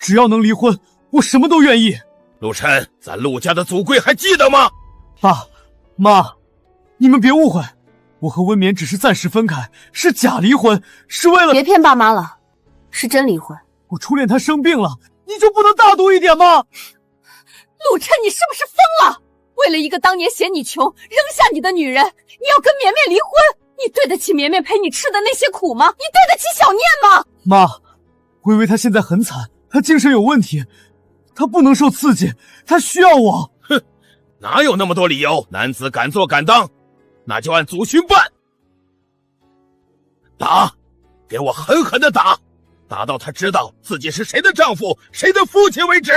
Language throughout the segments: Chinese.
只要能离婚，我什么都愿意。陆琛，咱陆家的祖规还记得吗？爸妈，你们别误会，我和温眠只是暂时分开，是假离婚，是为了……别骗爸妈了，是真离婚。我初恋他生病了，你就不能大度一点吗？陆琛，你是不是疯了？为了一个当年嫌你穷扔下你的女人，你要跟绵绵离婚？你对得起绵绵陪你吃的那些苦吗？你对得起小念吗？妈，微微她现在很惨，她精神有问题，她不能受刺激，她需要我。哼，哪有那么多理由？男子敢做敢当，那就按祖训办。打，给我狠狠的打，打到他知道自己是谁的丈夫，谁的父亲为止。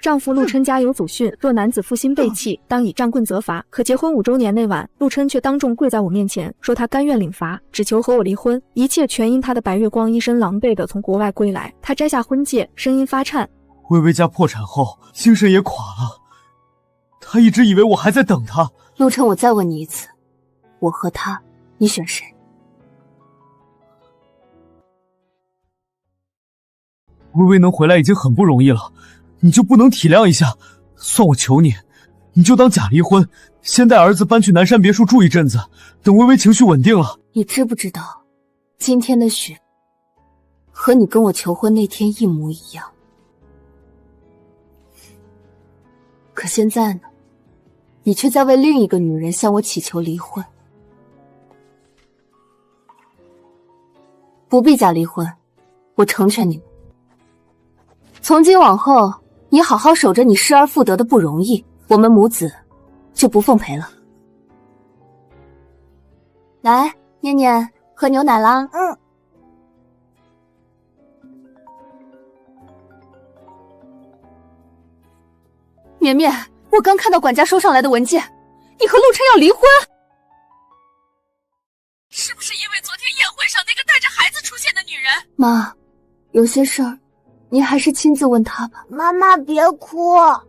丈夫陆琛家有祖训，若男子负心背弃，当以杖棍责罚。可结婚5周年那晚，陆琛却当众跪在我面前，说他甘愿领罚，只求和我离婚，一切全因他的白月光一身狼狈的从国外归来。他摘下婚戒，声音发颤：微微家破产后，精神也垮了，他一直以为我还在等他。陆琛，我再问你一次，我和他，你选谁？微微能回来已经很不容易了，你就不能体谅一下？算我求你，你就当假离婚，先带儿子搬去南山别墅住一阵子，等微微情绪稳定了。你知不知道，今天的雪和你跟我求婚那天一模一样？可现在呢，你却在为另一个女人向我祈求离婚。不必假离婚，我成全你们。从今往后，你好好守着你失而复得的不容易，我们母子就不奉陪了。来，念念，喝牛奶啦。绵绵，我刚看到管家收上来的文件，你和陆琛要离婚，是不是因为昨天宴会上那个带着孩子出现的女人？妈，有些事儿您还是亲自问他吧。妈妈别哭，我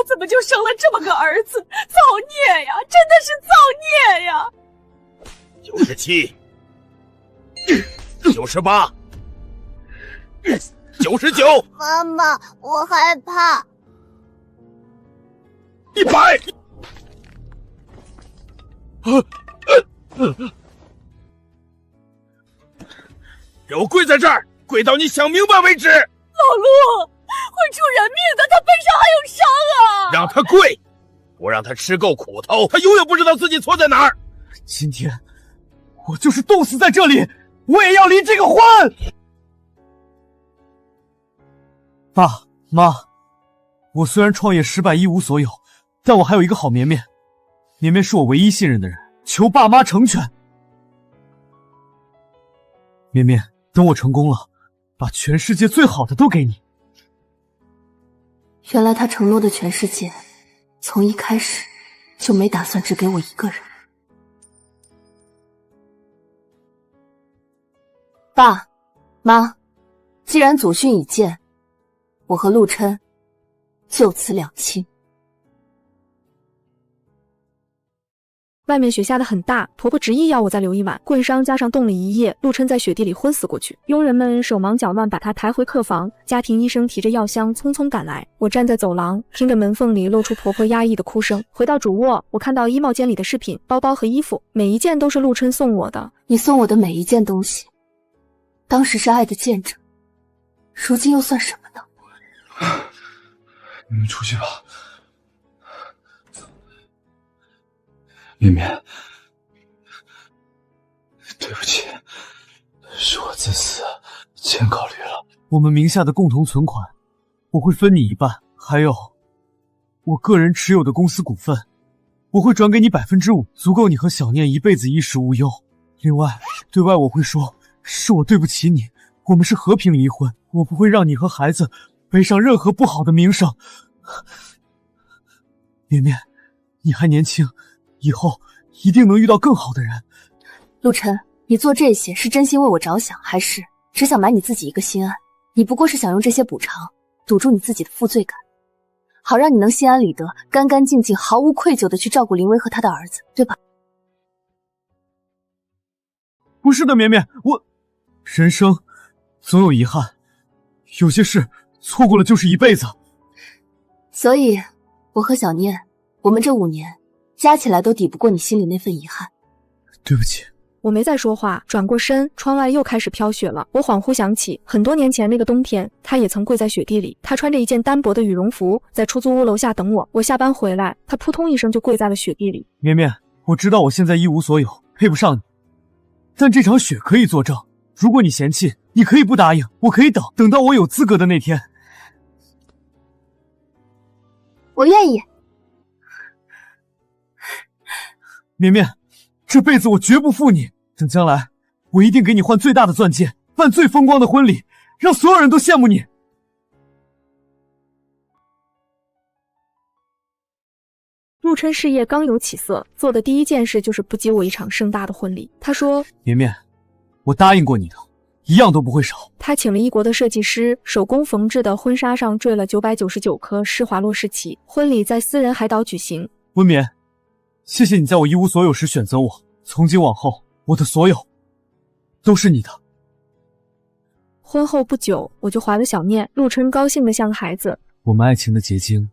怎么就生了这么个儿子？造孽呀，真的是造孽呀！97、98、99。妈妈，我害怕。100。给我跪在这儿，跪到你想明白为止。老陆会出人命的，他背上还有伤啊！让他跪，我让他吃够苦头，他永远不知道自己错在哪儿。今天我就是冻死在这里，我也要离这个婚。爸妈，我虽然创业失败一无所有，但我还有一个好绵绵，绵绵是我唯一信任的人，求爸妈成全。绵绵，等我成功了，把全世界最好的都给你。原来他承诺的全世界，从一开始就没打算只给我一个人。爸妈，既然祖训已见，我和陆琛就此两清。外面雪下得很大，婆婆执意要我再留一晚，棍伤加上冻了一夜，陆琛在雪地里昏死过去。佣人们手忙脚乱把他抬回客房，家庭医生提着药箱匆匆赶来。我站在走廊，听着门缝里露出婆婆压抑的哭声。回到主卧，我看到衣帽间里的饰品、包包和衣服，每一件都是陆琛送我的。你送我的每一件东西，当时是爱的见证，如今又算什么呢？你们出去吧。绵绵，对不起，是我自私，欠考虑了。我们名下的共同存款，我会分你一半，还有我个人持有的公司股份，我会转给你5%，足够你和小念一辈子衣食无忧。另外，对外我会说，是我对不起你，我们是和平离婚，我不会让你和孩子背上任何不好的名声。绵绵，你还年轻，以后一定能遇到更好的人。陆琛，你做这些是真心为我着想，还是只想买你自己一个心安？你不过是想用这些补偿，堵住你自己的负罪感，好让你能心安理得、干干净净、毫无愧疚的去照顾林薇和他的儿子，对吧？不是的，绵绵，人生总有遗憾，有些事错过了就是一辈子。所以，我和小念，我们这5年加起来都抵不过你心里那份遗憾。对不起。我没再说话，转过身，窗外又开始飘雪了。我恍惚想起很多年前那个冬天，他也曾跪在雪地里。他穿着一件单薄的羽绒服，在出租屋楼下等我。我下班回来，他扑通一声就跪在了雪地里。绵绵，我知道我现在一无所有，配不上你，但这场雪可以作证。如果你嫌弃，你可以不答应，我可以等到我有资格的那天。我愿意。绵绵，这辈子我绝不负你。等将来，我一定给你换最大的钻戒，办最风光的婚礼，让所有人都羡慕你。陆琛事业刚有起色，做的第一件事就是不接我一场盛大的婚礼。他说：“绵绵，我答应过你的，一样都不会少。”他请了异国的设计师，手工缝制的婚纱上缀了999颗施华洛世奇。婚礼在私人海岛举行。温绵，谢谢你在我一无所有时选择我，从今往后，我的所有都是你的。婚后不久，我就怀了小念。陆琛高兴得像个孩子。我们爱情的结晶，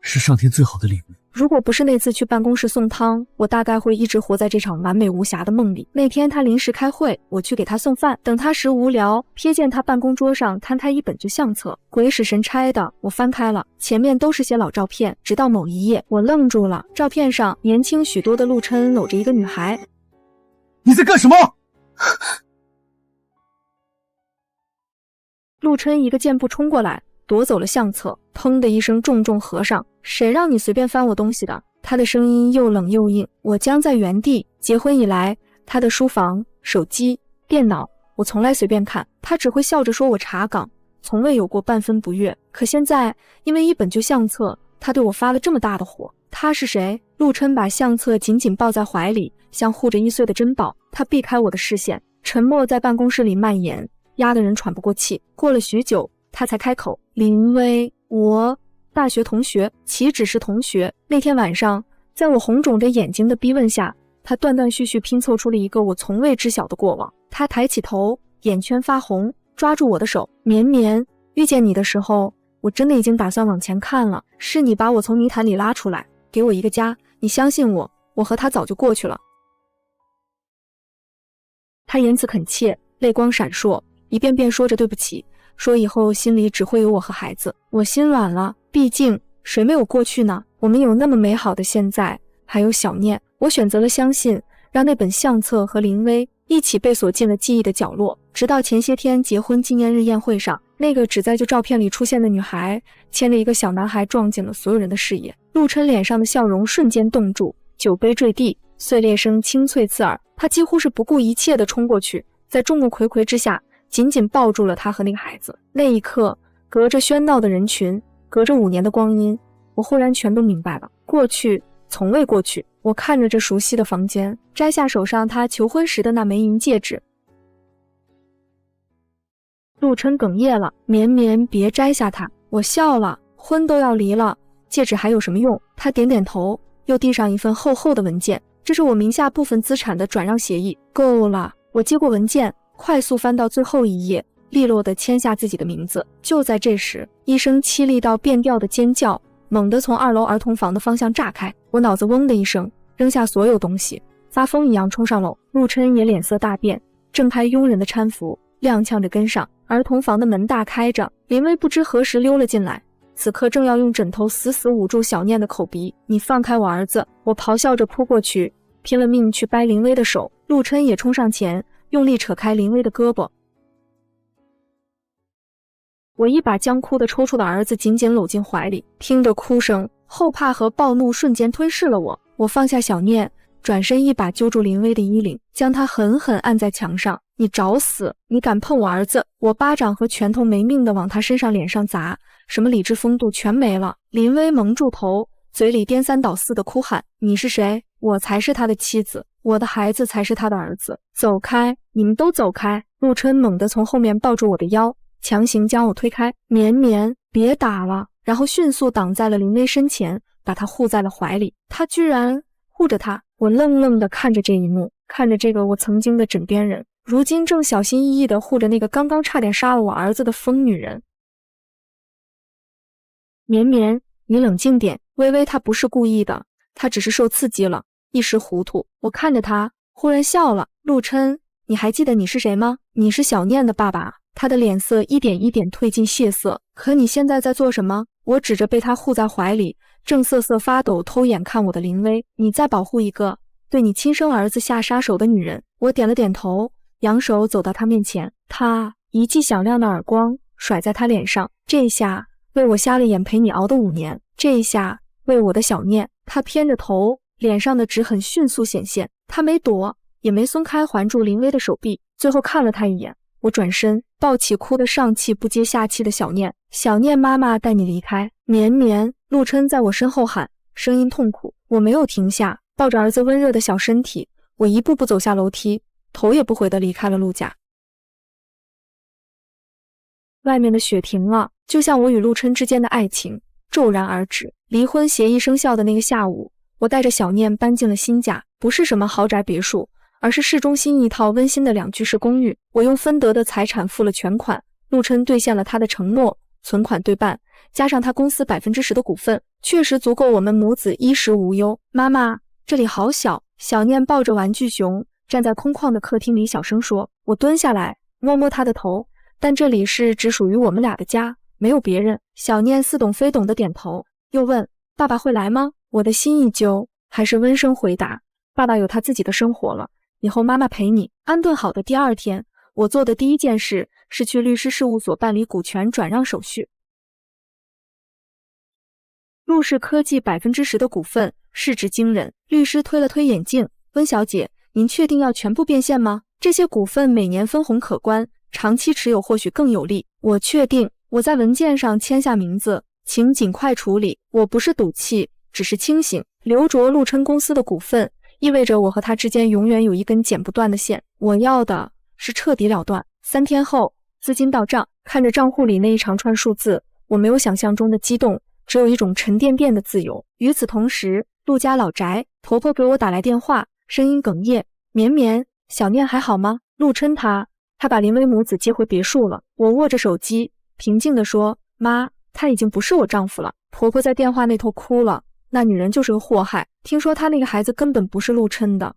是上天最好的礼物。如果不是那次去办公室送汤，我大概会一直活在这场完美无瑕的梦里。那天他临时开会，我去给他送饭，等他时无聊，瞥见他办公桌上摊开一本旧相册，鬼使神差的，我翻开了，前面都是些老照片，直到某一页，我愣住了。照片上年轻许多的陆琛搂着一个女孩。你在干什么？陆琛一个箭步冲过来，夺走了相册，砰的一声重重合上。谁让你随便翻我东西的？他的声音又冷又硬。我僵在原地。结婚以来，他的书房、手机、电脑，我从来随便看，他只会笑着说我查岗，从未有过半分不悦。可现在，因为一本旧相册，他对我发了这么大的火。他是谁？陆琛把相册紧紧抱在怀里，像护着易碎的珍宝。他避开我的视线，沉默在办公室里蔓延，压得人喘不过气。过了许久，他才开口：“林薇，我大学同学，岂止是同学。”那天晚上，在我红肿着眼睛的逼问下，他断断续续拼凑出了一个我从未知晓的过往。他抬起头，眼圈发红，抓住我的手：“绵绵，遇见你的时候，我真的已经打算往前看了。是你把我从泥潭里拉出来，给我一个家。你相信我，我和他早就过去了。”他言辞恳切，泪光闪烁，一遍遍说着对不起，说以后心里只会有我和孩子。我心软了，毕竟谁没有过去呢？我们有那么美好的现在，还有小念。我选择了相信，让那本相册和林薇一起被锁进了记忆的角落，直到前些天结婚纪念日宴会上，那个只在旧照片里出现的女孩牵着一个小男孩撞进了所有人的视野。陆琛脸上的笑容瞬间冻住，酒杯坠地，碎裂声清脆刺耳。他几乎是不顾一切地冲过去，在众目睽睽之下紧紧抱住了他和那个孩子。那一刻，隔着喧闹的人群，隔着5年的光阴，我忽然全都明白了。过去从未过去。我看着这熟悉的房间，摘下手上他求婚时的那枚银戒指。陆琛哽咽了：“绵绵，别摘下它。”我笑了，婚都要离了，戒指还有什么用？他点点头，又递上一份厚厚的文件，这是我名下部分资产的转让协议。够了。我接过文件，快速翻到最后一页，利落地签下自己的名字。就在这时，一声凄厉到变调的尖叫猛地从2楼儿童房的方向炸开，我脑子嗡的一声，扔下所有东西，发疯一样冲上楼。陆琛也脸色大变，挣开佣人的搀扶，踉跄着跟上。儿童房的门大开着，林薇不知何时溜了进来，此刻正要用枕头死死捂住小念的口鼻。你放开我儿子！我咆哮着扑过去，拼了命去掰林薇的手。陆琛也冲上前，用力扯开林薇的胳膊。我一把将哭得抽搐的儿子紧紧搂进怀里，听着哭声，后怕和暴怒瞬间吞噬了我。我放下小念，转身一把揪住林薇的衣领，将她狠狠按在墙上。你找死！你敢碰我儿子！我巴掌和拳头没命地往他身上脸上砸，什么理智风度全没了。林薇蒙住头，嘴里颠三倒四地哭喊：“你是谁？我才是他的妻子，我的孩子才是他的儿子！走开！你们都走开！”陆琛猛地从后面抱住我的腰，强行将我推开。绵绵，别打了！然后迅速挡在了林薇身前，把她护在了怀里。他居然护着她！我愣愣地看着这一幕，看着这个我曾经的枕边人。如今正小心翼翼地护着那个刚刚差点杀了我儿子的疯女人。绵绵，你冷静点，微微她不是故意的，她只是受刺激了，一时糊涂。我看着她，忽然笑了。陆琛，你还记得你是谁吗？你是小念的爸爸。他的脸色一点一点褪尽血色。可你现在在做什么？我指着被他护在怀里，正瑟瑟发抖偷眼看我的林薇。你在保护一个对你亲生儿子下杀手的女人。我点了点头，扬手走到他面前。他一记响亮的耳光甩在他脸上，这一下为我瞎了眼陪你熬的5年，这一下为我的小念。他偏着头，脸上的纸痕迅速显现。他没躲，也没松开环住林薇的手臂，最后看了他一眼。我转身抱起哭得上气不接下气的小念。小念妈妈带你离开。绵绵，陆琛在我身后喊，声音痛苦。我没有停下，抱着儿子温热的小身体，我一步步走下楼梯，头也不回地离开了陆家。外面的雪停了，就像我与陆琛之间的爱情骤然而止。离婚协议生效的那个下午，我带着小念搬进了新家，不是什么豪宅别墅，而是市中心一套温馨的2居室公寓。我用分得的财产付了全款，陆琛兑现了他的承诺，存款对半，加上他公司10%的股份，确实足够我们母子衣食无忧。妈妈，这里好小。小念抱着玩具熊站在空旷的客厅里小声说。我蹲下来摸摸他的头，但这里是只属于我们俩的家，没有别人。小念似懂非懂的点头，又问，爸爸会来吗？我的心一揪，还是温声回答，爸爸有他自己的生活了，以后妈妈陪你。安顿好的第2天，我做的第一件事是去律师事务所办理股权转让手续。陆氏科技10%的股份，市值惊人。律师推了推眼镜，温小姐，您确定要全部变现吗？这些股份每年分红可观，长期持有或许更有利。我确定。我在文件上签下名字，请尽快处理。我不是赌气，只是清醒。刘卓陆琛公司的股份，意味着我和他之间永远有一根剪不断的线。我要的是彻底了断。3天后，资金到账，看着账户里那一长串数字，我没有想象中的激动，只有一种沉甸甸的自由。与此同时，陆家老宅，婆婆给我打来电话，声音哽咽，绵绵，小念还好吗？陆琛他把林薇母子接回别墅了。我握着手机，平静地说，妈，他已经不是我丈夫了。婆婆在电话那头哭了，那女人就是个祸害，听说她那个孩子根本不是陆琛的，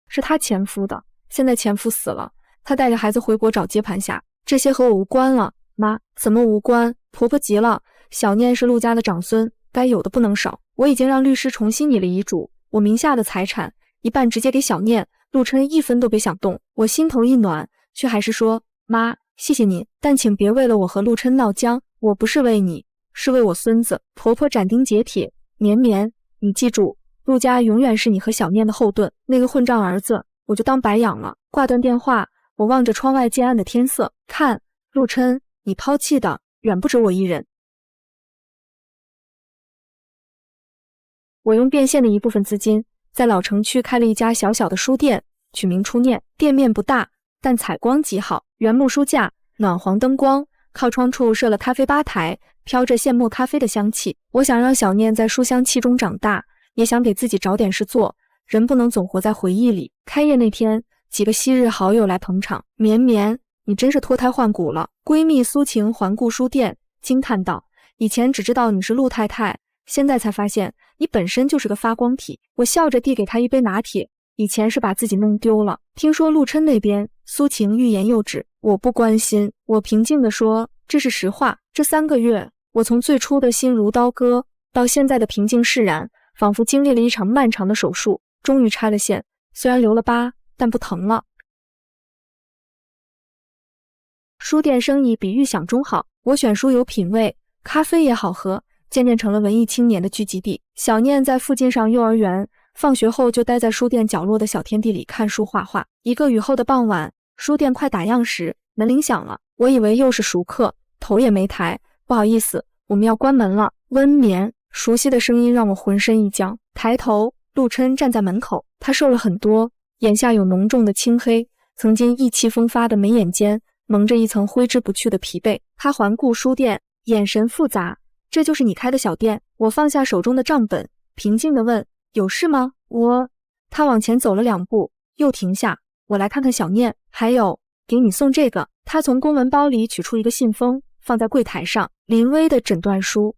是她前夫的，现在前夫死了，她带着孩子回国找接盘侠，这些和我无关了。妈，怎么无关？婆婆急了，小念是陆家的长孙，该有的不能少。我已经让律师重新拟了遗嘱，我名下的财产一半直接给小念，陆琛1分都别想动。我心头一暖，却还是说，妈，谢谢您，但请别为了我和陆琛闹僵，我不是为你，是为我孙子。婆婆斩钉截铁，绵绵，你记住，陆家永远是你和小念的后盾，那个混账儿子我就当白养了。挂断电话，我望着窗外渐暗的天色，看，陆琛，你抛弃的远不止我一人。我用变现的一部分资金，在老城区开了一家小小的书店，取名初念。店面不大，但采光极好，原木书架，暖黄灯光，靠窗处设了咖啡吧台，飘着现磨咖啡的香气。我想让小念在书香气中长大，也想给自己找点事做，人不能总活在回忆里。开业那天，几个昔日好友来捧场，绵绵，你真是脱胎换骨了。闺蜜苏晴环顾书店，惊叹道，以前只知道你是陆太太，现在才发现你本身就是个发光体。我笑着递给她一杯拿铁，以前是把自己弄丢了。听说陆琛那边，苏晴欲言又止，我不关心。我平静地说，这是实话。这3个月，我从最初的心如刀割，到现在的平静释然，仿佛经历了一场漫长的手术，终于拆了线，虽然留了疤，但不疼了。书店生意比预想中好，我选书有品味，咖啡也好喝，渐渐成了文艺青年的聚集地。小念在附近上幼儿园，放学后就待在书店角落的小天地里看书画画。一个雨后的傍晚，书店快打烊时，门铃响了，我以为又是熟客，头也没抬，不好意思，我们要关门了。温眠，熟悉的声音让我浑身一僵，抬头，陆琛站在门口，他瘦了很多，眼下有浓重的青黑，曾经意气风发的眉眼间蒙着一层挥之不去的疲惫。他环顾书店，眼神复杂，这就是你开的小店？我放下手中的账本，平静地问，有事吗？他往前走了2步，又停下。我来看看小念，还有给你送这个。他从公文包里取出一个信封，放在柜台上。林薇的诊断书。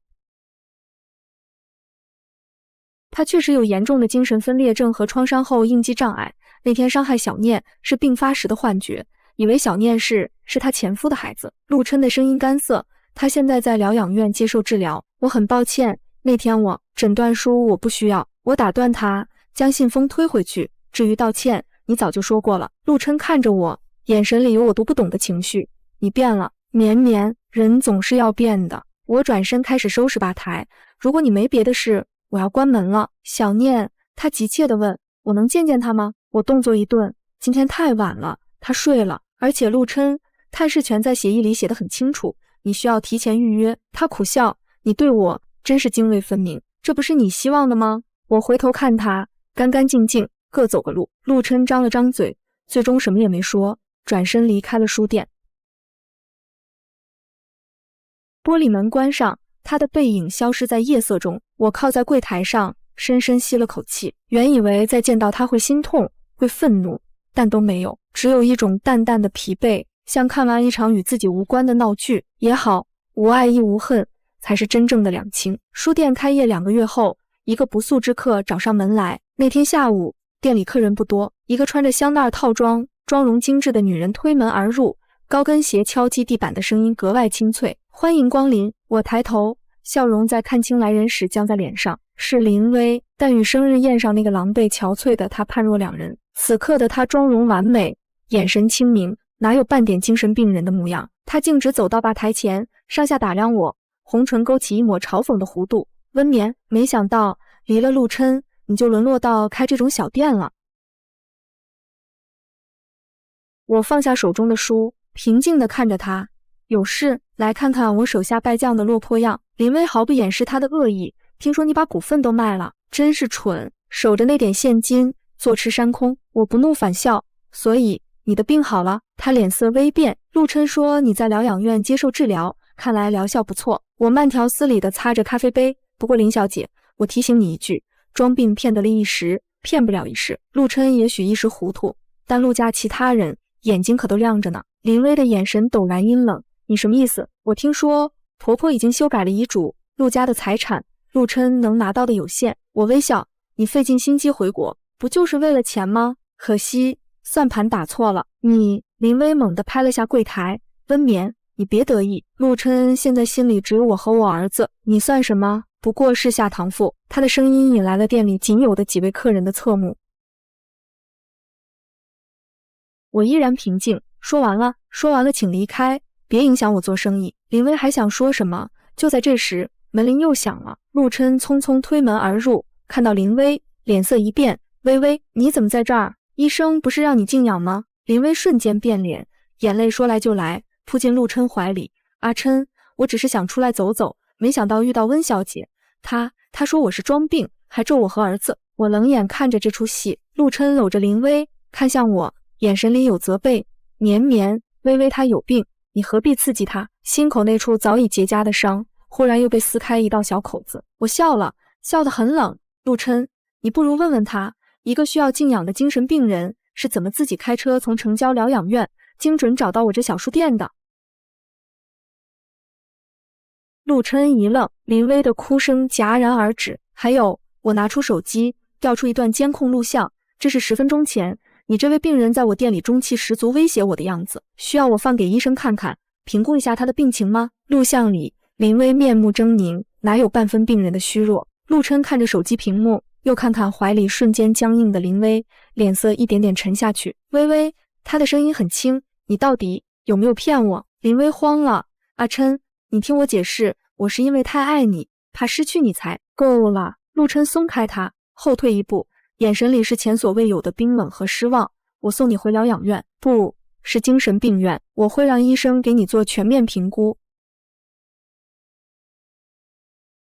他确实有严重的精神分裂症和创伤后应激障碍。那天伤害小念是病发时的幻觉，以为小念是他前夫的孩子。陆琛的声音干涩，他现在在疗养院接受治疗。我很抱歉，那天诊断书我不需要。我打断他，将信封推回去。至于道歉，你早就说过了。陆琛看着我，眼神里有我读不懂的情绪。你变了，绵绵，人总是要变的。我转身开始收拾吧台。如果你没别的事，我要关门了。小念，他急切地问，我能见见他吗？我动作一顿，今天太晚了，他睡了。而且陆琛，探视权在协议里写得很清楚，你需要提前预约。他苦笑，你对我真是泾渭分明，这不是你希望的吗？我回头看他，干干净净，各走个路。陆琛张了张嘴，最终什么也没说，转身离开了书店。玻璃门关上，他的背影消失在夜色中。我靠在柜台上，深深吸了口气。原以为再见到他会心痛，会愤怒，但都没有，只有一种淡淡的疲惫，像看完一场与自己无关的闹剧。也好，无爱亦无恨，才是真正的两清。书店开业2个月后，一个不速之客找上门来。那天下午，店里客人不多，一个穿着香奈儿套装、妆容精致的女人推门而入，高跟鞋敲击地板的声音格外清脆。欢迎光临。我抬头，笑容在看清来人时僵在脸上，是林薇，但与生日宴上那个狼狈憔悴的她判若两人。此刻的她妆容完美，眼神清明，哪有半点精神病人的模样。她径直走到吧台前，上下打量我，红唇勾起一抹嘲讽的弧度。温绵，没想到离了陆琛，你就沦落到开这种小店了。我放下手中的书，平静地看着他。有事来看看我手下败将的落魄样。林薇毫不掩饰他的恶意，听说你把股份都卖了，真是蠢，守着那点现金坐吃山空。我不怒反笑，所以你的病好了？他脸色微变。陆琛说你在疗养院接受治疗，看来疗效不错。我慢条斯理地擦着咖啡杯。不过林小姐，我提醒你一句，装病骗得了一时，骗不了一世。陆琛也许一时糊涂，但陆家其他人眼睛可都亮着呢。林薇的眼神陡然阴冷。你什么意思？我听说婆婆已经修改了遗嘱，陆家的财产，陆琛能拿到的有限。我微笑，你费尽心机回国，不就是为了钱吗？可惜算盘打错了。你，林薇猛地拍了下柜台，温绵，你别得意，陆琛现在心里只有我和我儿子，你算什么？不过是下堂父。他的声音引来了店里仅有的几位客人的侧目。我依然平静，说完了，请离开，别影响我做生意。林薇还想说什么，就在这时，门铃又响了。陆琛匆匆推门而入，看到林薇，脸色一变，薇薇，你怎么在这儿？医生不是让你静养吗？林薇瞬间变脸，眼泪说来就来，扑进陆琛怀里。阿琛，我只是想出来走走，没想到遇到温小姐，她说我是装病，还咒我和儿子。我冷眼看着这出戏。陆琛搂着林薇，看向我，眼神里有责备。绵绵，薇薇她有病，你何必刺激她？心口那处早已结痂的伤，忽然又被撕开一道小口子。我笑了，笑得很冷。陆琛，你不如问问他，一个需要静养的精神病人是怎么自己开车从城郊疗养院精准找到我这小书店的。陆琛一愣，林薇的哭声戛然而止。还有，我拿出手机，调出一段监控录像，这是10分钟前，你这位病人在我店里中气十足威胁我的样子，需要我放给医生看看，评估一下他的病情吗？录像里，林薇面目狰狞，哪有半分病人的虚弱。陆琛看着手机屏幕，又看看怀里瞬间僵硬的林薇，脸色一点点沉下去。薇薇，他的声音很轻，你到底有没有骗我？林薇慌了。阿琛，你听我解释，我是因为太爱你，怕失去你才。够了。陆琛松开他，后退一步，眼神里是前所未有的冰冷和失望。我送你回疗养院，不是精神病院，我会让医生给你做全面评估。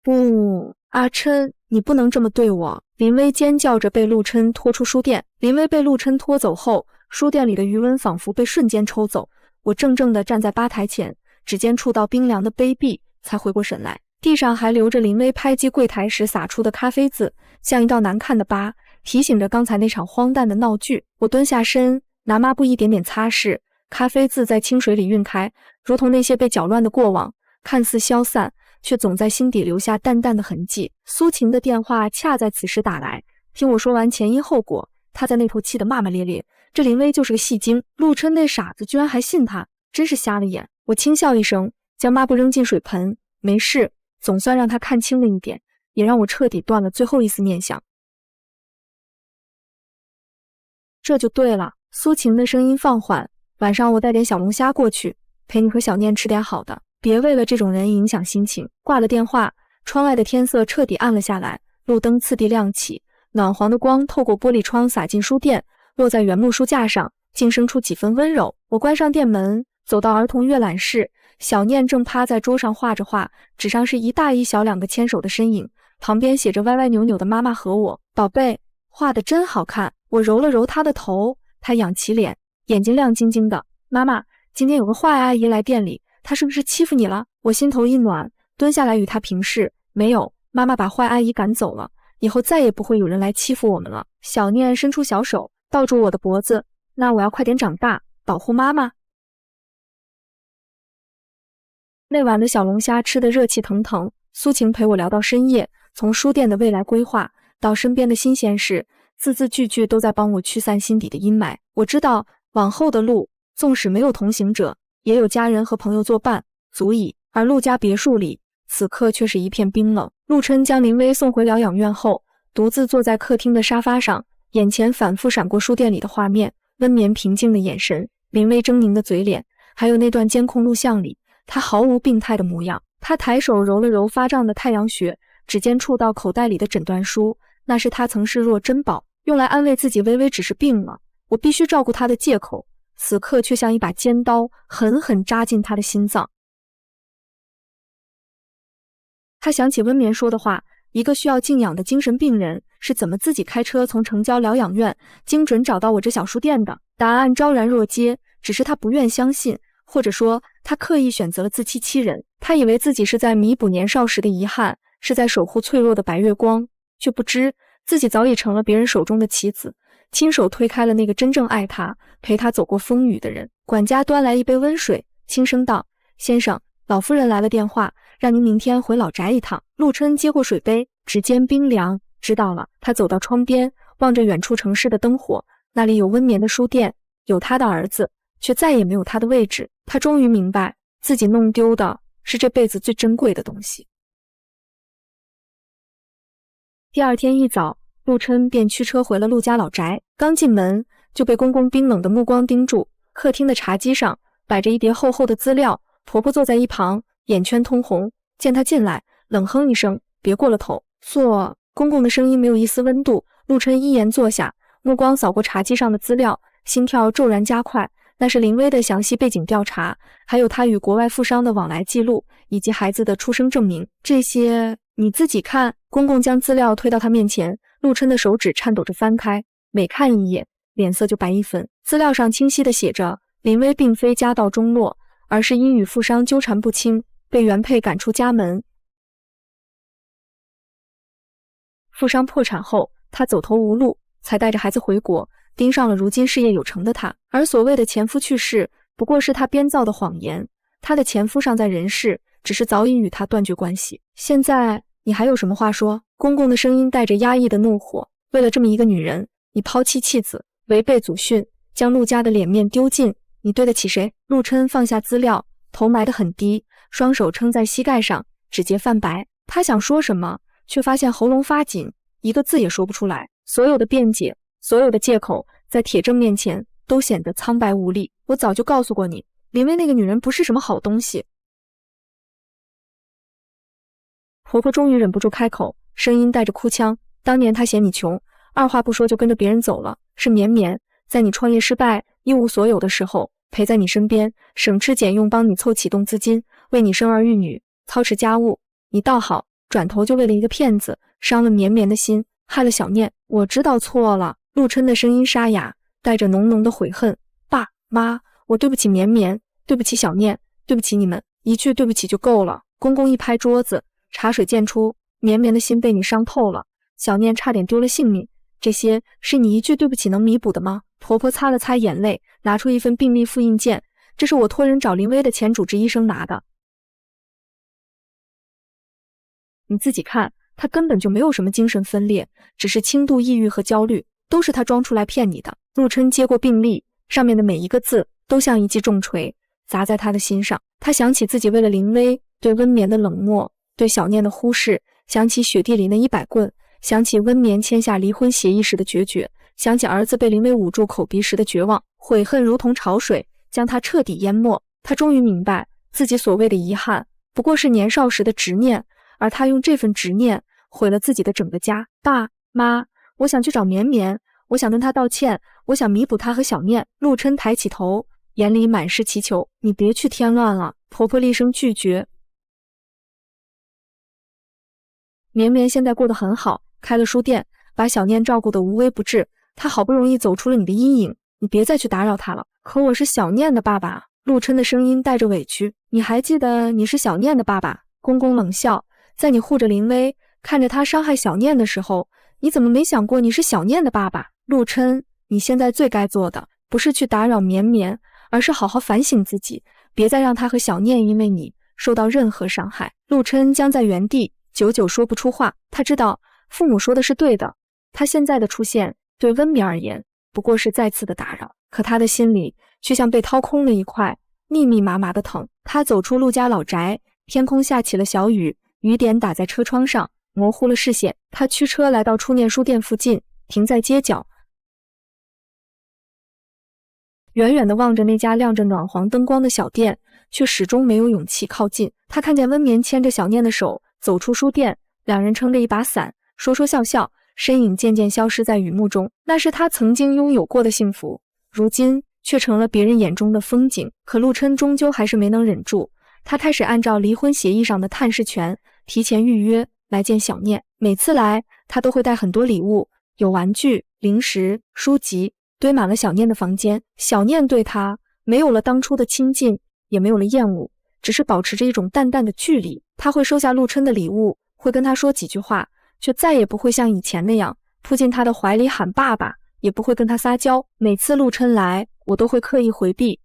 不，阿琛，你不能这么对我。林薇尖叫着被陆琛拖出书店。林薇被陆琛拖走后，书店里的余温仿佛被瞬间抽走。我怔怔地站在吧台前，指尖触到冰凉的杯壁，才回过神来。地上还留着林薇拍击柜台时洒出的咖啡渍，像一道难看的疤，提醒着刚才那场荒诞的闹剧。我蹲下身，拿抹布一点点擦拭，咖啡渍在清水里晕开，如同那些被搅乱的过往，看似消散，却总在心底留下淡淡的痕迹。苏晴的电话恰在此时打来，听我说完前因后果，她在那头气得骂骂咧咧，这林薇就是个戏精，陆琛那傻子居然还信她，真是瞎了眼。我轻笑一声，将抹布扔进水盆，没事，总算让她看清了一点，也让我彻底断了最后一丝念想。这就对了。苏晴的声音放缓，晚上我带点小龙虾过去，陪你和小念吃点好的，别为了这种人影响心情。挂了电话，窗外的天色彻底暗了下来，路灯次第亮起，暖黄的光透过玻璃窗洒进书店，落在原木书架上，竟生出几分温柔。我关上店门，走到儿童阅览室，小念正趴在桌上画着画，纸上是一大一小两个牵手的身影，旁边写着歪歪扭扭的妈妈和我。宝贝，画得真好看。我揉了揉她的头，她仰起脸，眼睛亮晶晶的。妈妈，今天有个坏阿姨来店里，她是不是欺负你了？我心头一暖，蹲下来与她平视。没有，妈妈把坏阿姨赶走了，以后再也不会有人来欺负我们了。小念伸出小手，抱住我的脖子，那我要快点长大，保护妈妈。那晚的小龙虾吃得热气腾腾，苏晴陪我聊到深夜，从书店的未来规划到身边的新鲜事，字字句句都在帮我驱散心底的阴霾。我知道往后的路，纵使没有同行者，也有家人和朋友作伴，足矣。而陆家别墅里，此刻却是一片冰冷。陆琛将林薇送回疗养院后，独自坐在客厅的沙发上，眼前反复闪过书店里的画面，温绵平静的眼神，林薇狰狞的嘴脸，还有那段监控录像里她毫无病态的模样。她抬手揉了揉发胀的太阳穴，指尖触到口袋里的诊断书，那是她曾视若珍宝，用来安慰自己微微只是病了，我必须照顾她的借口，此刻却像一把尖刀，狠狠扎进她的心脏。他想起温眠说的话，一个需要静养的精神病人是怎么自己开车从城郊疗养院精准找到我这小书店的？答案昭然若揭，只是他不愿相信，或者说他刻意选择了自欺欺人。他以为自己是在弥补年少时的遗憾，是在守护脆弱的白月光，却不知自己早已成了别人手中的棋子，亲手推开了那个真正爱他、陪他走过风雨的人。管家端来一杯温水，轻声道：“先生，老夫人来了电话，让您明天回老宅一趟。”陆琛接过水杯，指尖冰凉。知道了。他走到窗边，望着远处城市的灯火，那里有温眠的书店，有他的儿子，却再也没有他的位置。他终于明白，自己弄丢的是这辈子最珍贵的东西。第二天一早，陆琛便驱车回了陆家老宅。刚进门就被公公冰冷的目光盯住。客厅的茶几上摆着一叠厚厚的资料，婆婆坐在一旁，眼圈通红。见她进来，冷哼一声：“别过了头，坐。”公公的声音没有一丝温度。陆琛依言坐下，目光扫过茶几上的资料，心跳骤然加快。那是林薇的详细背景调查，还有她与国外富商的往来记录，以及孩子的出生证明。这些你自己看。公公将资料推到他面前，陆琛的手指颤抖着翻开，每看一眼，脸色就白一分。资料上清晰地写着，林薇并非家道中落，而是因与富商纠缠不清，被原配赶出家门。富商破产后，她走投无路，才带着孩子回国，盯上了如今事业有成的她。而所谓的前夫去世，不过是她编造的谎言。她的前夫尚在人世，只是早已与她断绝关系。现在你还有什么话说？公公的声音带着压抑的怒火。为了这么一个女人，你抛妻弃子，违背祖训，将陆家的脸面丢尽，你对得起谁？陆琛放下资料，头埋得很低，双手撑在膝盖上，指节泛白。他想说什么，却发现喉咙发紧，一个字也说不出来。所有的辩解，所有的借口，在铁证面前都显得苍白无力。我早就告诉过你，林薇那个女人不是什么好东西。婆婆终于忍不住开口，声音带着哭腔：“当年她嫌你穷，二话不说就跟着别人走了。是绵绵在你创业失败、一无所有的时候，陪在你身边，省吃俭用帮你凑启动资金，为你生儿育女，操持家务。你倒好，转头就为了一个骗子，伤了绵绵的心，害了小念。我知道错了。”陆琛的声音沙哑，带着浓浓的悔恨：“爸妈，我对不起绵绵，对不起小念，对不起你们，一句对不起就够了。”公公一拍桌子，茶水溅出，绵绵的心被你伤透了，小念差点丢了性命，这些是你一句对不起能弥补的吗？婆婆擦了擦眼泪，拿出一份病历复印件，这是我托人找林薇的前主治医生拿的。你自己看，她根本就没有什么精神分裂，只是轻度抑郁和焦虑，都是她装出来骗你的。陆琛接过病历，上面的每一个字都像一记重锤砸在他的心上。他想起自己为了林薇对温眠的冷漠，对小念的忽视，想起雪地里那100棍，想起温眠签下离婚协议时的决绝，想起儿子被林薇捂住口鼻时的绝望，悔恨如同潮水将他彻底淹没。他终于明白，自己所谓的遗憾不过是年少时的执念，而他用这份执念毁了自己的整个家。爸妈，我想去找绵绵，我想跟他道歉，我想弥补他和小念。陆琛抬起头，眼里满是祈求。你别去添乱了。婆婆厉声拒绝。绵绵现在过得很好，开了书店，把小念照顾得无微不至，她好不容易走出了你的阴影，你别再去打扰她了。可我是小念的爸爸。陆琛的声音带着委屈。你还记得你是小念的爸爸？公公冷笑，在你护着林薇，看着她伤害小念的时候，你怎么没想过你是小念的爸爸？陆琛，你现在最该做的不是去打扰绵绵，而是好好反省自己，别再让她和小念因为你受到任何伤害。陆琛僵在原地，久久说不出话。他知道父母说的是对的，他现在的出现对温眠而言不过是再次的打扰，可他的心里却像被掏空了一块，密密麻麻的疼。他走出陆家老宅，天空下起了小雨，雨点打在车窗上，模糊了视线。他驱车来到初念书店附近，停在街角，远远地望着那家亮着暖黄灯光的小店，却始终没有勇气靠近。他看见温眠牵着小念的手走出书店，两人撑着一把伞，说说笑笑，身影渐渐消失在雨幕中。那是他曾经拥有过的幸福，如今却成了别人眼中的风景。可陆琛终究还是没能忍住，他开始按照离婚协议上的探视权提前预约来见小念。每次来，他都会带很多礼物，有玩具、零食、书籍，堆满了小念的房间。小念对他没有了当初的亲近，也没有了厌恶，只是保持着一种淡淡的距离。他会收下陆琛的礼物，会跟他说几句话，却再也不会像以前那样扑进他的怀里喊爸爸，也不会跟他撒娇。每次陆琛来，我都会刻意回避，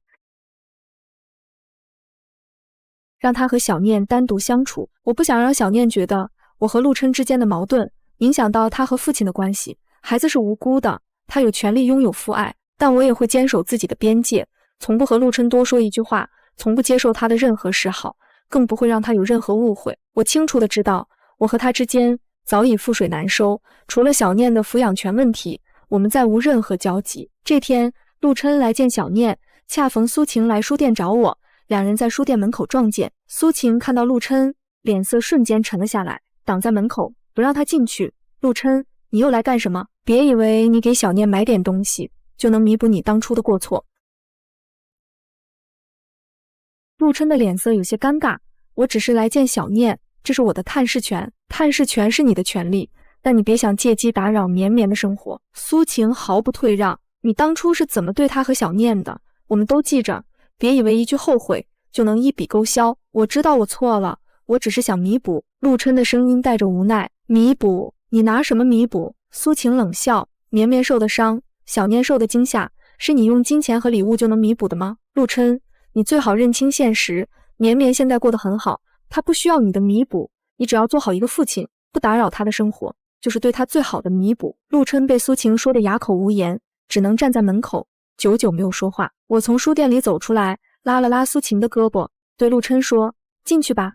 让他和小念单独相处。我不想让小念觉得我和陆琛之间的矛盾影响到他和父亲的关系。孩子是无辜的，他有权利拥有父爱，但我也会坚守自己的边界，从不和陆琛多说一句话，从不接受他的任何示好，更不会让他有任何误会。我清楚地知道，我和他之间早已覆水难收，除了小念的抚养权问题，我们再无任何交集。这天，陆琛来见小念，恰逢苏晴来书店找我，两人在书店门口撞见。苏晴看到陆琛，脸色瞬间沉了下来，挡在门口，不让他进去。陆琛，你又来干什么？别以为你给小念买点东西就能弥补你当初的过错。陆琛的脸色有些尴尬，我只是来见小念，这是我的探视权，探视权是你的权利，但你别想借机打扰绵绵的生活。苏晴毫不退让，你当初是怎么对他和小念的，我们都记着，别以为一句后悔就能一笔勾销。我知道我错了，我只是想弥补。陆琛的声音带着无奈。弥补？你拿什么弥补？苏晴冷笑，绵绵受的伤，小念受的惊吓，是你用金钱和礼物就能弥补的吗？陆琛，你最好认清现实，绵绵现在过得很好，她不需要你的弥补，你只要做好一个父亲，不打扰她的生活，就是对她最好的弥补。陆琛被苏晴说得哑口无言，只能站在门口，久久没有说话。我从书店里走出来，拉了拉苏晴的胳膊，对陆琛说：“进去吧，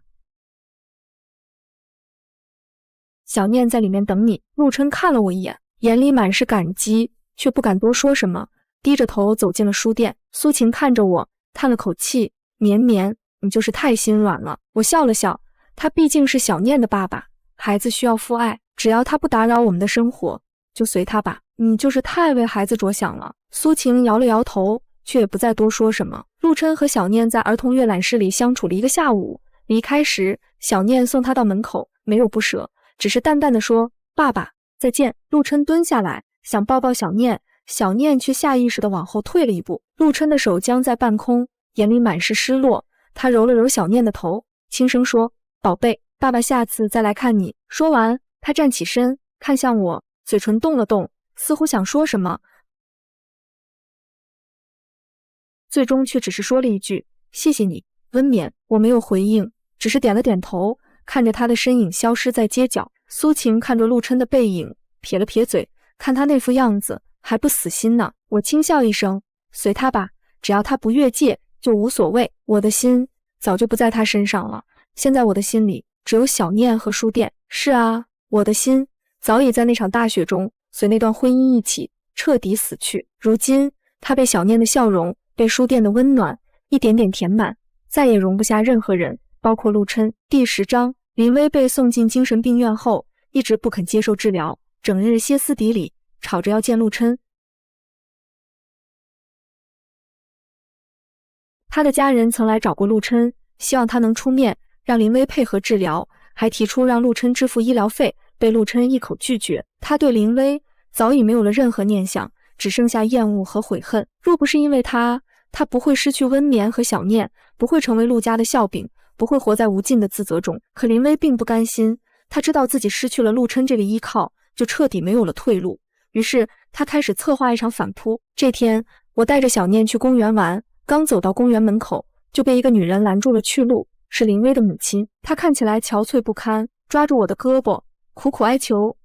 小念在里面等你。”陆琛看了我一眼，眼里满是感激，却不敢多说什么，低着头走进了书店。苏晴看着我，叹了口气：“绵绵，你就是太心软了。”我笑了笑，他毕竟是小念的爸爸，孩子需要父爱，只要他不打扰我们的生活，就随他吧。你就是太为孩子着想了。苏晴摇了摇头，却也不再多说什么。陆琛和小念在儿童阅览室里相处了一个下午，离开时，小念送他到门口，没有不舍，只是淡淡的说：“爸爸，再见。”陆琛蹲下来想抱抱小念，小念却下意识地往后退了一步。陆琛的手僵在半空，眼里满是失落。他揉了揉小念的头，轻声说：“宝贝，爸爸下次再来看你。”说完，他站起身，看向我，嘴唇动了动，似乎想说什么，最终却只是说了一句：“谢谢你，温冕。”我没有回应，只是点了点头，看着他的身影消失在街角。苏晴看着陆琛的背影，撇了撇嘴，看他那副样子，还不死心呢。我轻笑一声，随他吧，只要他不越界，就无所谓。我的心早就不在他身上了，现在我的心里只有小念和书店。是啊，我的心早已在那场大雪中随那段婚姻一起彻底死去。如今他被小念的笑容，被书店的温暖一点点填满，再也容不下任何人，包括陆琛。第10章，林薇被送进精神病院后，一直不肯接受治疗，整日歇斯底里，吵着要见陆琛。他的家人曾来找过陆琛，希望他能出面让林薇配合治疗，还提出让陆琛支付医疗费，被陆琛一口拒绝。他对林薇早已没有了任何念想，只剩下厌恶和悔恨。若不是因为他不会失去温眠和小念，不会成为陆家的笑柄，不会活在无尽的自责中。可林薇并不甘心，他知道自己失去了陆琛这个依靠，就彻底没有了退路。于是他开始策划一场反扑。这天，我带着小念去公园玩，刚走到公园门口，就被一个女人拦住了去路，是林薇的母亲。她看起来憔悴不堪，抓住我的胳膊，苦苦哀求：“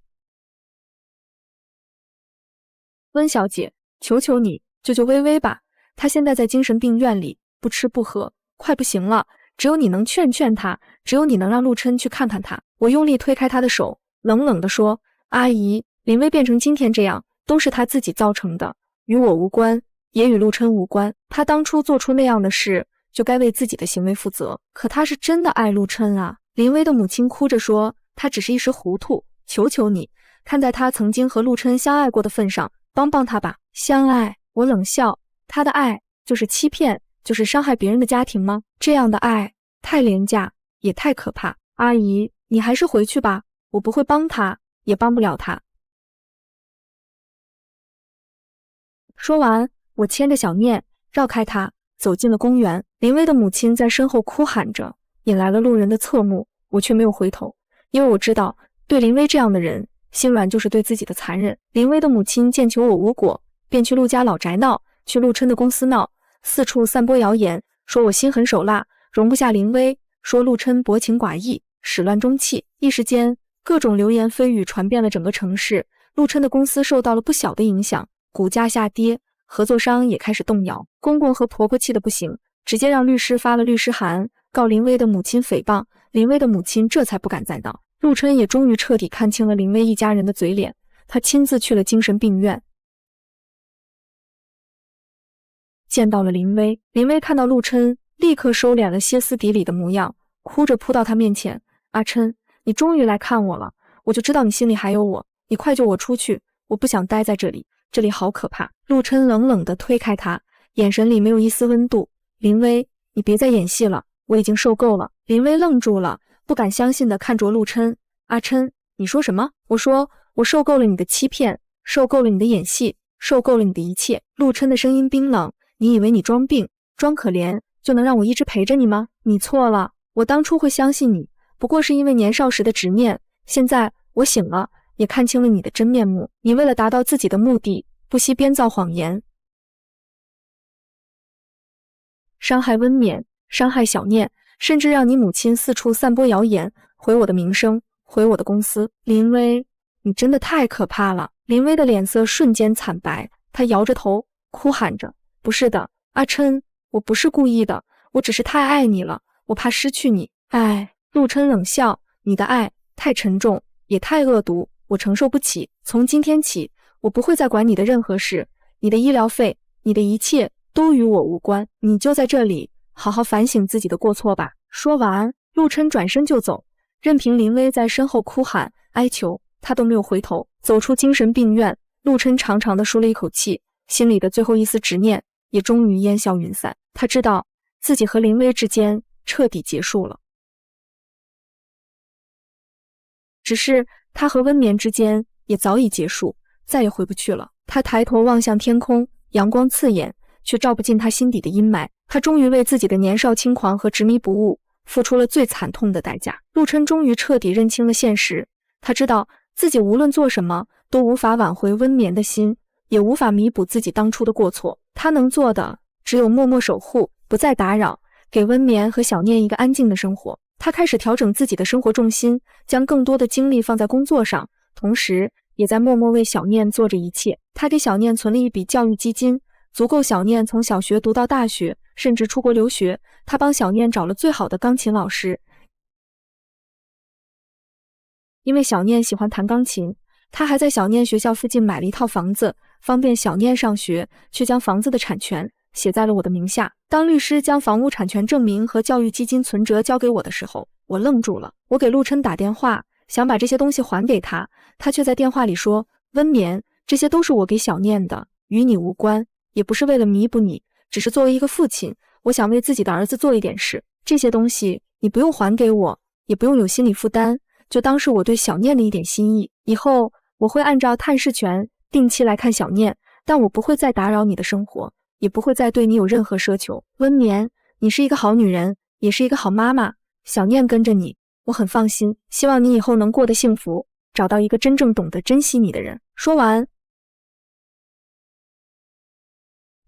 温小姐，求求你救救薇薇吧，她现在在精神病院里，不吃不喝，快不行了，只有你能劝劝她，只有你能让陆琛去看看她。”我用力推开她的手，冷冷地说：“阿姨，林薇变成今天这样，都是她自己造成的，与我无关，也与陆琛无关。她当初做出那样的事，就该为自己的行为负责。可她是真的爱陆琛啊。”林薇的母亲哭着说：“她只是一时糊涂，求求你，看在她曾经和陆琛相爱过的份上，帮帮她吧。”相爱？我冷笑，她的爱就是欺骗，就是伤害别人的家庭吗？这样的爱太廉价，也太可怕。阿姨，你还是回去吧，我不会帮她，也帮不了她。说完，我牵着小念绕开她，走进了公园。林薇的母亲在身后哭喊着，引来了路人的侧目。我却没有回头，因为我知道，对林薇这样的人，心软就是对自己的残忍。林薇的母亲见求我无果，便去陆家老宅闹，去陆琛的公司闹，四处散播谣言，说我心狠手辣，容不下林薇，说陆琛薄情寡义，始乱终弃。一时间，各种流言蜚语传遍了整个城市，陆琛的公司受到了不小的影响，股价下跌，合作商也开始动摇。公公和婆婆气得不行，直接让律师发了律师函，告林薇的母亲诽谤。林薇的母亲这才不敢再闹。陆琛也终于彻底看清了林薇一家人的嘴脸，他亲自去了精神病院，见到了林薇。林薇看到陆琛，立刻收敛了歇斯底里的模样，哭着扑到他面前：“阿琛，你终于来看我了，我就知道你心里还有我，你快救我出去，我不想待在这里，这里好可怕。”陆琛冷冷地推开他，眼神里没有一丝温度：“林薇，你别再演戏了，我已经受够了。”林薇愣住了，不敢相信地看着陆琛：“阿琛，你说什么？”我说：“我受够了你的欺骗，受够了你的演戏，受够了你的一切。”陆琛的声音冰冷：“你以为你装病、装可怜就能让我一直陪着你吗？你错了，我当初会相信你，不过是因为年少时的执念。现在我醒了，也看清了你的真面目。你为了达到自己的目的，不惜编造谎言，伤害温冕，伤害小念，甚至让你母亲四处散播谣言，毁我的名声，毁我的公司。林薇，你真的太可怕了！”林薇的脸色瞬间惨白，她摇着头，哭喊着：“不是的，阿琛，我不是故意的，我只是太爱你了，我怕失去你。”哎，陆琛冷笑：“你的爱太沉重，也太恶毒，我承受不起。从今天起，我不会再管你的任何事，你的医疗费，你的一切都与我无关。你就在这里好好反省自己的过错吧。”说完，陆琛转身就走，任凭林薇在身后哭喊哀求，他都没有回头。走出精神病院，陆琛长长的舒了一口气，心里的最后一丝执念也终于烟消云散。他知道自己和林薇之间彻底结束了，只是他和温眠之间也早已结束，再也回不去了。他抬头望向天空，阳光刺眼，却照不进他心底的阴霾。他终于为自己的年少轻狂和执迷不悟付出了最惨痛的代价。陆琛终于彻底认清了现实，他知道自己无论做什么都无法挽回温眠的心，也无法弥补自己当初的过错。他能做的只有默默守护，不再打扰，给温眠和小念一个安静的生活。他开始调整自己的生活重心，将更多的精力放在工作上，同时也在默默为小念做着一切。他给小念存了一笔教育基金，足够小念从小学读到大学，甚至出国留学。他帮小念找了最好的钢琴老师，因为小念喜欢弹钢琴，他还在小念学校附近买了一套房子，方便小念上学，却将房子的产权写在了我的名下。当律师将房屋产权证明和教育基金存折交给我的时候，我愣住了。我给陆琛打电话，想把这些东西还给他，他却在电话里说：温眠，这些都是我给小念的，与你无关，也不是为了弥补你，只是作为一个父亲，我想为自己的儿子做一点事。这些东西你不用还给我，也不用有心理负担，就当是我对小念的一点心意。以后我会按照探视权定期来看小念，但我不会再打扰你的生活，也不会再对你有任何奢求。温眠，你是一个好女人，也是一个好妈妈，小念跟着你，我很放心，希望你以后能过得幸福，找到一个真正懂得珍惜你的人。说完，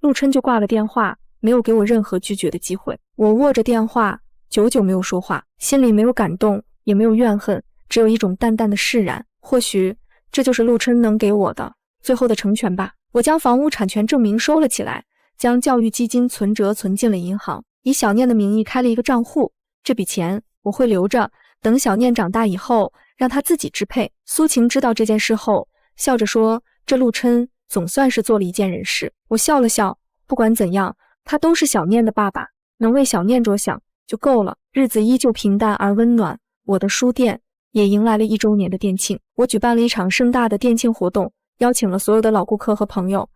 陆琛就挂了电话，没有给我任何拒绝的机会。我握着电话，久久没有说话，心里没有感动，也没有怨恨，只有一种淡淡的释然。或许这就是陆琛能给我的最后的成全吧。我将房屋产权证明收了起来，将教育基金存折存进了银行，以小念的名义开了一个账户。这笔钱我会留着，等小念长大以后让他自己支配。苏晴知道这件事后，笑着说：这陆琛总算是做了一件人事。我笑了笑，不管怎样，他都是小念的爸爸，能为小念着想就够了。日子依旧平淡而温暖，我的书店也迎来了1周年的店庆。我举办了一场盛大的店庆活动，邀请了所有的老顾客和朋友。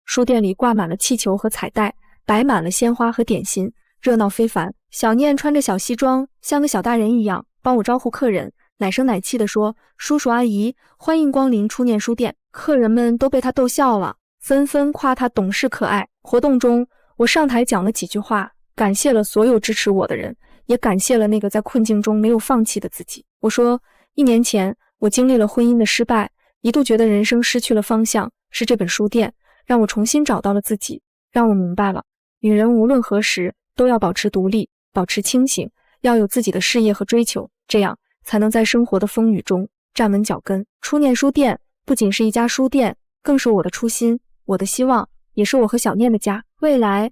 书店里挂满了气球和彩带，摆满了鲜花和点心，热闹非凡。小念穿着小西装，像个小大人一样帮我招呼客人，奶声奶气地说：叔叔阿姨，欢迎光临初念书店。客人们都被他逗笑了，纷纷夸他懂事可爱。活动中，我上台讲了几句话，感谢了所有支持我的人，也感谢了那个在困境中没有放弃的自己。我说，1年前我经历了婚姻的失败，一度觉得人生失去了方向，是这本书店让我重新找到了自己，让我明白了，女人无论何时都要保持独立，保持清醒，要有自己的事业和追求，这样才能在生活的风雨中站稳脚跟。初念书店不仅是一家书店，更是我的初心，我的希望，也是我和小念的家。未来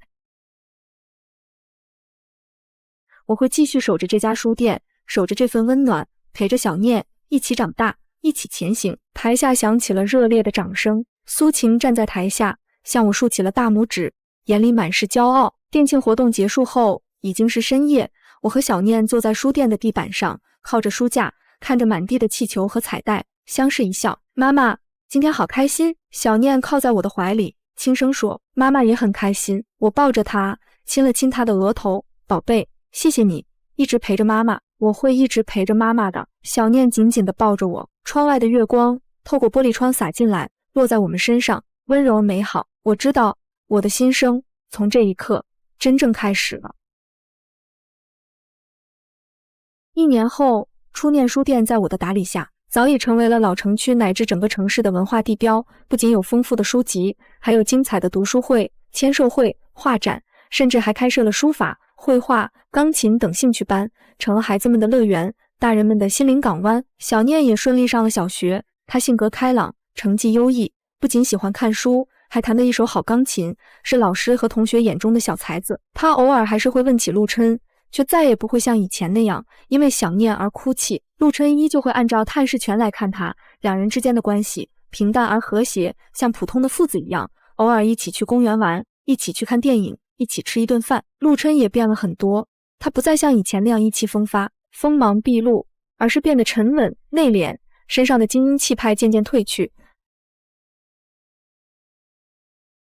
我会继续守着这家书店，守着这份温暖，陪着小念一起长大，一起前行。台下响起了热烈的掌声，苏晴站在台下向我竖起了大拇指，眼里满是骄傲。店庆活动结束后，已经是深夜，我和小念坐在书店的地板上，靠着书架，看着满地的气球和彩带，相视一笑。妈妈，今天好开心。小念靠在我的怀里，轻声说。妈妈也很开心。我抱着她，亲了亲她的额头。宝贝，谢谢你，一直陪着妈妈，我会一直陪着妈妈的。小念紧紧地抱着我。窗外的月光透过玻璃窗洒进来，落在我们身上，温柔美好。我知道，我的新生从这一刻真正开始了。1年后，初念书店在我的打理下，早已成为了老城区乃至整个城市的文化地标。不仅有丰富的书籍，还有精彩的读书会、签售会、画展，甚至还开设了书法、绘画、钢琴等兴趣班，成了孩子们的乐园，大人们的心灵港湾。小念也顺利上了小学，她性格开朗，成绩优异，不仅喜欢看书，还弹得一手好钢琴，是老师和同学眼中的小才子。她偶尔还是会问起陆琛，却再也不会像以前那样因为想念而哭泣。陆琛依旧会按照探视权来看他，两人之间的关系平淡而和谐，像普通的父子一样，偶尔一起去公园玩，一起去看电影，一起吃一顿饭。陆琛也变了很多，他不再像以前那样意气风发、锋芒毕露，而是变得沉稳内敛，身上的精英气派渐渐褪去，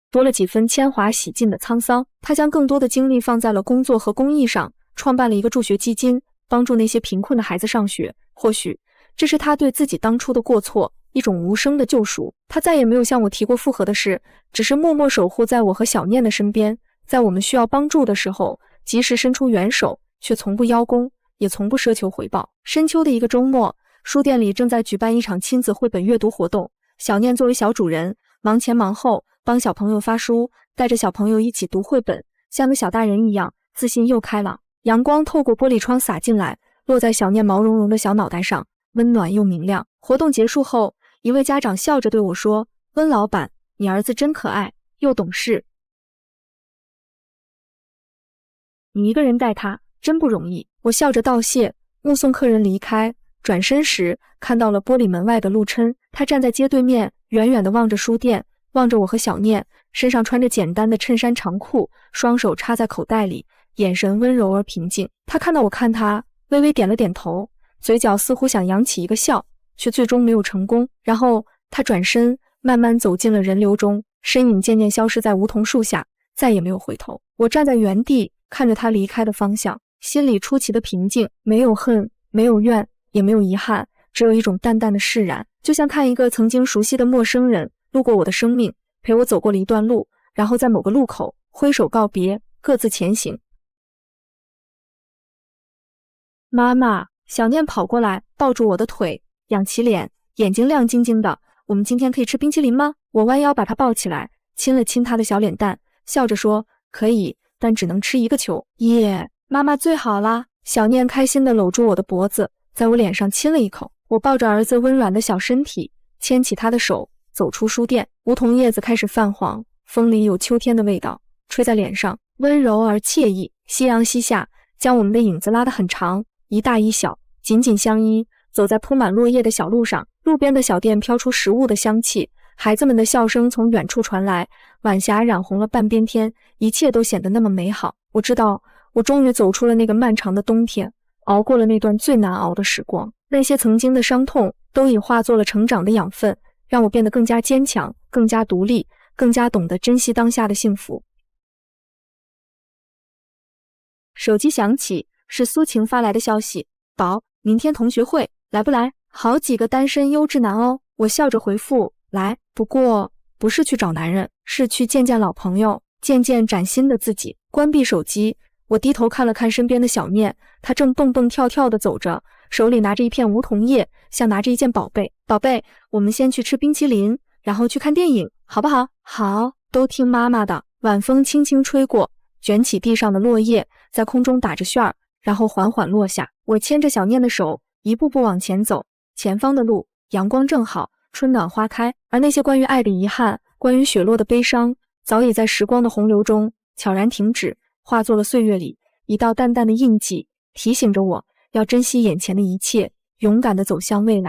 多了几分铅华洗尽的沧桑。他将更多的精力放在了工作和公益上，创办了一个助学基金，帮助那些贫困的孩子上学。或许这是他对自己当初的过错一种无声的救赎。他再也没有向我提过复合的事，只是默默守护在我和小念的身边，在我们需要帮助的时候及时伸出援手，却从不邀功，也从不奢求回报。深秋的一个周末，书店里正在举办一场亲子绘本阅读活动，小念作为小主人，忙前忙后帮小朋友发书，带着小朋友一起读绘本，像个小大人一样，自信又开朗。阳光透过玻璃窗洒进来，落在小念毛茸茸的小脑袋上，温暖又明亮。活动结束后，一位家长笑着对我说：“温老板，你儿子真可爱，又懂事。你一个人带他真不容易。”我笑着道谢，目送客人离开。转身时看到了玻璃门外的陆琛，他站在街对面，远远地望着书店，望着我和小念，身上穿着简单的衬衫长裤，双手插在口袋里，眼神温柔而平静。他看到我看他，微微点了点头，嘴角似乎想扬起一个笑，却最终没有成功。然后他转身慢慢走进了人流中，身影渐渐消失在梧桐树下，再也没有回头。我站在原地看着他离开的方向，心里出奇的平静，没有恨，没有怨，也没有遗憾，只有一种淡淡的释然，就像看一个曾经熟悉的陌生人路过我的生命，陪我走过了一段路，然后在某个路口挥手告别，各自前行。妈妈，小念跑过来抱住我的腿，仰起脸，眼睛亮晶晶的。我们今天可以吃冰淇淋吗？我弯腰把她抱起来，亲了亲她的小脸蛋，笑着说：“可以，但只能吃一个球。”耶，妈妈最好啦！小念开心地搂住我的脖子，在我脸上亲了一口。我抱着儿子温软的小身体，牵起他的手，走出书店。梧桐叶子开始泛黄，风里有秋天的味道，吹在脸上，温柔而惬意。夕阳西下，将我们的影子拉得很长，一大一小，紧紧相依，走在铺满落叶的小路上。路边的小店飘出食物的香气，孩子们的笑声从远处传来，晚霞染红了半边天，一切都显得那么美好。我知道，我终于走出了那个漫长的冬天，熬过了那段最难熬的时光。那些曾经的伤痛都已化作了成长的养分，让我变得更加坚强，更加独立，更加懂得珍惜当下的幸福。手机响起，是苏晴发来的消息：“宝，明天同学会来不来？”好几个单身优质男哦。我笑着回复：“来，不过不是去找男人，是去见见老朋友，见见崭新的自己。”关闭手机，我低头看了看身边的小念，她正蹦蹦跳跳地走着，手里拿着一片梧桐叶，像拿着一件宝贝。宝贝，我们先去吃冰淇淋，然后去看电影，好不好？好，都听妈妈的。晚风轻轻吹过，卷起地上的落叶，在空中打着旋儿，然后缓缓落下。我牵着小念的手，一步步往前走。前方的路，阳光正好，春暖花开，而那些关于爱的遗憾，关于雪落的悲伤，早已在时光的洪流中悄然停止，化作了岁月里一道淡淡的印记，提醒着我要珍惜眼前的一切，勇敢地走向未来。